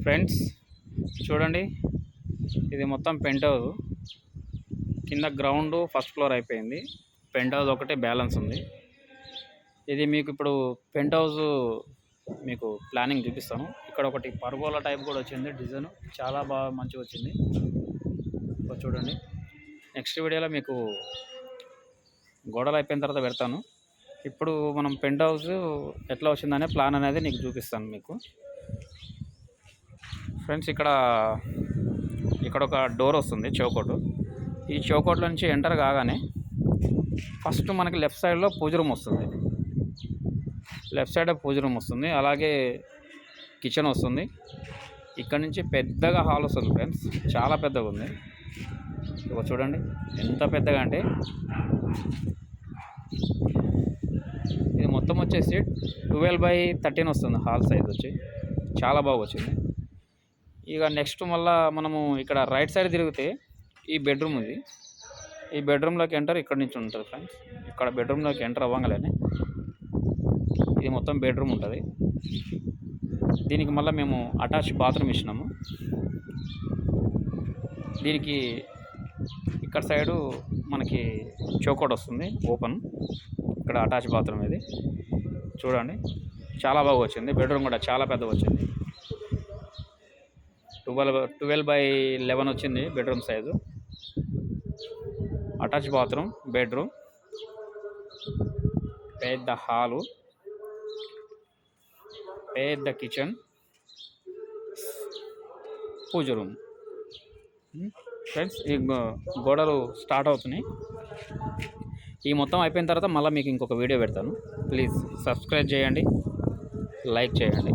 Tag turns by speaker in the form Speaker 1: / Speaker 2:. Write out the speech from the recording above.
Speaker 1: Friends చూడండి, ఇది మొత్తం పెంట్ హౌస్. కింద గ్రౌండ్ ఫస్ట్ ఫ్లోర్ అయిపోయింది. పెంట్ హౌస్ ఒకటే బ్యాలెన్స్ ఉంది. ఇది మీకు ఇప్పుడు పెంట్ హౌస్ మీకు ప్లానింగ్ చూపిస్తాను. ఇక్కడ ఒకటి పర్గోలా టైప్ కూడా వచ్చింది. డిజైన్ చాలా బాగా మంచిగా వచ్చింది. చూడండి, నెక్స్ట్ వీడియోలో మీకు గోడలు అయిపోయిన తర్వాత పెడతాను. ఇప్పుడు మనం పెంట్ హౌస్ ఎట్లా వచ్చిందనే ప్లాన్ అనేది నీకు చూపిస్తాను మీకు. ఫ్రెండ్స్, ఇక్కడ ఒక డోర్ వస్తుంది, చౌకోటు. ఈ చౌకోట్లో నుంచి ఎంటర్ కాగానే ఫస్ట్ మనకి లెఫ్ట్ సైడ్లో పూజ రూమ్ వస్తుంది. అలాగే కిచెన్ వస్తుంది. ఇక్కడ నుంచి పెద్దగా హాల్ వస్తుంది ఫ్రెండ్స్, చాలా పెద్దగా ఉంది. ఇక చూడండి ఎంత పెద్దగా అంటే, ఇది మొత్తం వచ్చేసి 12x13 వస్తుంది. హాల్ సైజ్ వచ్చి చాలా బాగా వచ్చింది. ఇక నెక్స్ట్ మళ్ళీ మనము ఇక్కడ రైట్ సైడ్ తిరిగితే ఈ బెడ్రూమ్ ఉంది. ఈ బెడ్రూమ్లోకి ఎంటర్ ఇక్కడ నుంచి ఉంటుంది ఫ్రెండ్స్. ఇక్కడ బెడ్రూమ్లోకి ఎంటర్ అవ్వగానే ఇది మొత్తం బెడ్రూమ్ ఉంటుంది. దీనికి మళ్ళీ మేము అటాచ్ బాత్రూమ్ ఇచ్చినాము. దీనికి ఇక్కడ సైడు మనకి చౌకోట్ వస్తుంది ఓపెన్. ఇక్కడ అటాచ్ బాత్రూమ్ ఇది చూడండి, చాలా బాగా వచ్చింది. బెడ్రూమ్ కూడా చాలా పెద్దగా వచ్చింది. 12x11 వచ్చింది bedroom size. Attach bathroom, bedroom, పెద్ద హాలు, పెద్ద కిచెన్, పూజ రూమ్. ఫ్రెండ్స్, ఈ గోడలు స్టార్ట్ అవుతున్నాయి. ఈ మొత్తం అయిపోయిన తర్వాత మళ్ళీ మీకు ఇంకొక వీడియో పెడతాను. ప్లీజ్ సబ్స్క్రైబ్ చేయండి, లైక్ చేయండి.